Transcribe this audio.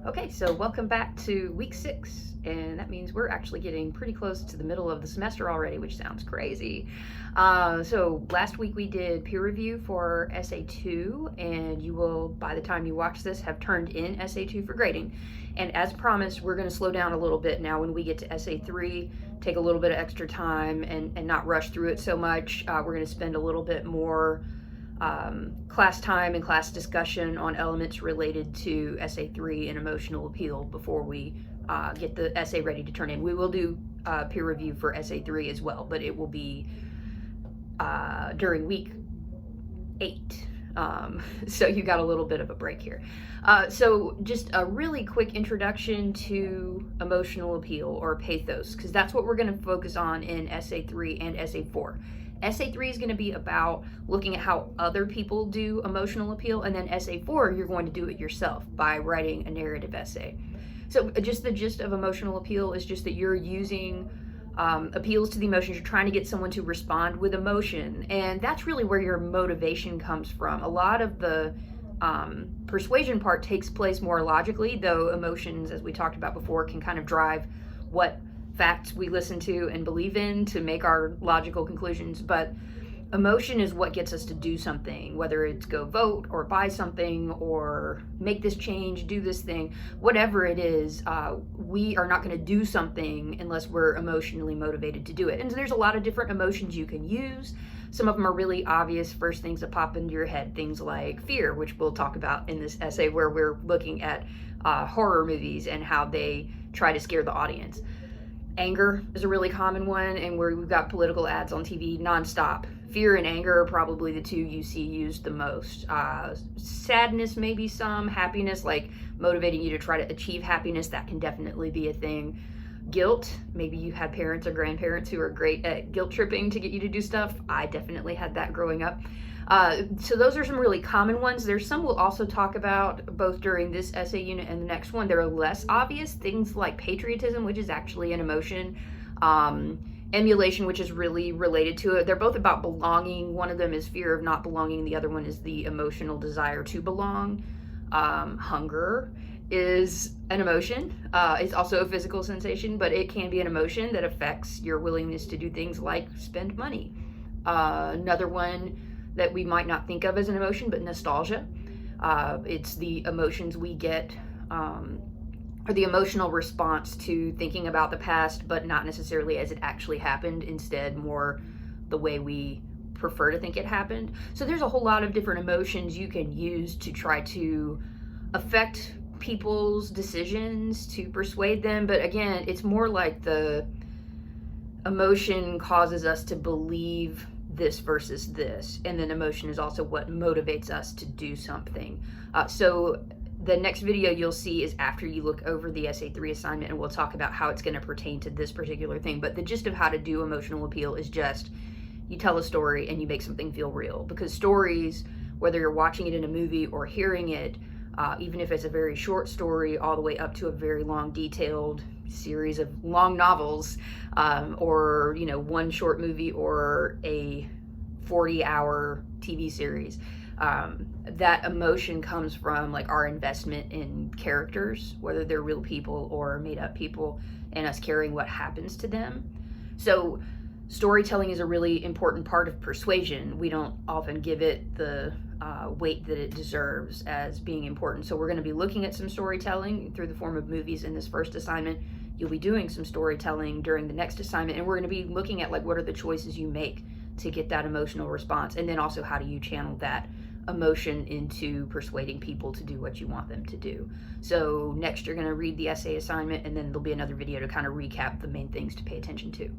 Okay, so welcome back to week 6, and that means we're actually getting pretty close to the middle of the semester already, which sounds crazy. So last week we did peer review for Essay 2, and you will, by the time you watch this, have turned in Essay 2 for grading. And as promised, we're going to slow down a little bit now when we get to Essay 3, take a little bit of extra time and not rush through it so much. We're going to spend a little bit more class time and class discussion on elements related to Essay 3 and emotional appeal before we get the essay ready to turn in. We will do peer review for Essay 3 as well, but it will be during week 8. So you got a little bit of a break here. So just a really quick introduction to emotional appeal, or pathos, because that's what we're going to focus on in Essay 3 and Essay 4. Essay 3 is going to be about looking at how other people do emotional appeal, and then Essay 4, you're going to do it yourself by writing a narrative essay. So just the gist of emotional appeal is just that you're using appeals to the emotions. You're trying to get someone to respond with emotion, and that's really where your motivation comes from. A lot of the persuasion part takes place more logically, though emotions, as we talked about before, can kind of drive what facts we listen to and believe in to make our logical conclusions. But emotion is what gets us to do something, whether it's go vote or buy something or make this change, do this thing, whatever it is. We are not going to do something unless we're emotionally motivated to do it. And so there's a lot of different emotions you can use. Some of them are really obvious first things that pop into your head, things like fear, which we'll talk about in this essay, where we're looking at horror movies and how they try to scare the audience. Anger is a really common one, and where we've got political ads on TV nonstop. Fear and anger are probably the two you see used the most. Sadness, maybe some. Happiness, like motivating you to try to achieve happiness, that can definitely be a thing. Guilt, maybe you had parents or grandparents who are great at guilt tripping to get you to do stuff. I definitely had that growing up. So those are some really common ones. There's some we'll also talk about both during this essay unit and the next one. There are less obvious things like patriotism, which is actually an emotion. Emulation, which is really related to it. They're both about belonging. One of them is fear of not belonging. The other one is the emotional desire to belong. Hunger is an emotion. It's also a physical sensation, but it can be an emotion that affects your willingness to do things like spend money. Another one that we might not think of as an emotion, but nostalgia. It's the emotions we get, or the emotional response to thinking about the past, but not necessarily as it actually happened, instead more the way we prefer to think it happened. So there's a whole lot of different emotions you can use to try to affect people's decisions, to persuade them. But again, it's more like the emotion causes us to believe this versus this, and then emotion is also what motivates us to do something. So the next video you'll see is after you look over the Essay 3 assignment, and we'll talk about how it's going to pertain to this particular thing. But the gist of how to do emotional appeal is just you tell a story and you make something feel real, because stories, whether you're watching it in a movie or hearing it, even if it's a very short story all the way up to a very long detailed series of long novels, or one short movie or a 40-hour TV series, that emotion comes from like our investment in characters, whether they're real people or made up people, and us caring what happens to them. So storytelling is a really important part of persuasion. We don't often give it the weight that it deserves as being important. So we're going to be looking at some storytelling through the form of movies in this first assignment. You'll be doing some storytelling during the next assignment, and we're going to be looking at like what are the choices you make to get that emotional response, and then also how do you channel that emotion into persuading people to do what you want them to do. So next you're going to read the essay assignment, and then there'll be another video to kind of recap the main things to pay attention to.